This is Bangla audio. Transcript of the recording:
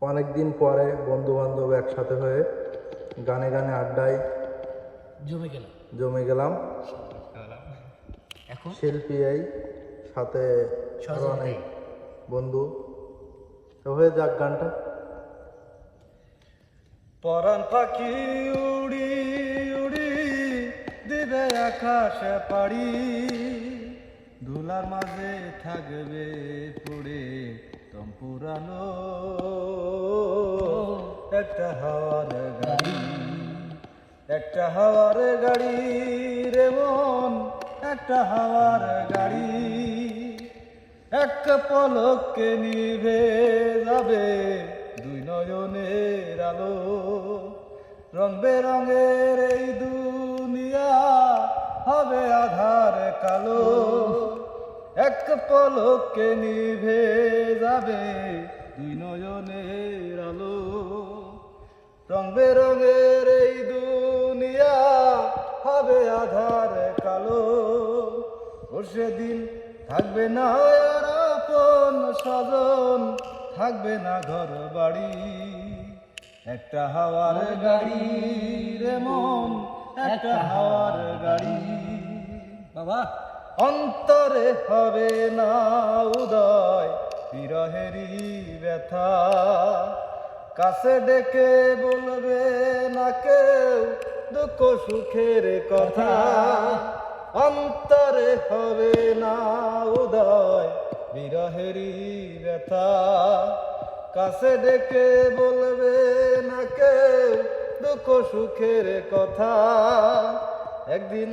অনেকদিন পরে বন্ধু বান্ধব একসাথে হয়ে গানে গানে আড্ডায় জমে গেলাম। এখন শিল্পী এই সাথে আরো অনেক বন্ধু, তো হয়ে যাক গানটা। পরাণ পাখি উড়ি উড়ি দিবে আকাশে পাড়ি, ধুলার মাঝে থাকবে পড়ে দম পুরানো একটা হাওয়ার গাড়ি, একটা হাওয়ার গাড়ি রে মন, একটা হাওয়ার গাড়ি। এক পলকে নিভে যাবে দুই নয়নের আলো, রং বেরঙের এই দুনিয়া হবে আধার কালো। এক পলকে নিভে যাবে দুই নয়নের আলো, রং বেরঙের এই দুনিয়া হবে আধার কালো। ও সেদিন থাকবে না আর আপন স্বজন, থাকবে না ঘর বাড়ি, একটা হাওয়ার গাড়ি রে মন, একটা হাওয়ার গাড়ি। বাবা অন্তরে হবে না উদয় বিরহেরই ব্যথা, কাছে ডেকে বলবে না কেউ দুঃখ সুখের কথা। অন্তরে হবে না উদয় বিরহেরই ব্যথা, কাছে ডেকে বলবে না কেউ দুঃখ সুখের কথা। একদিন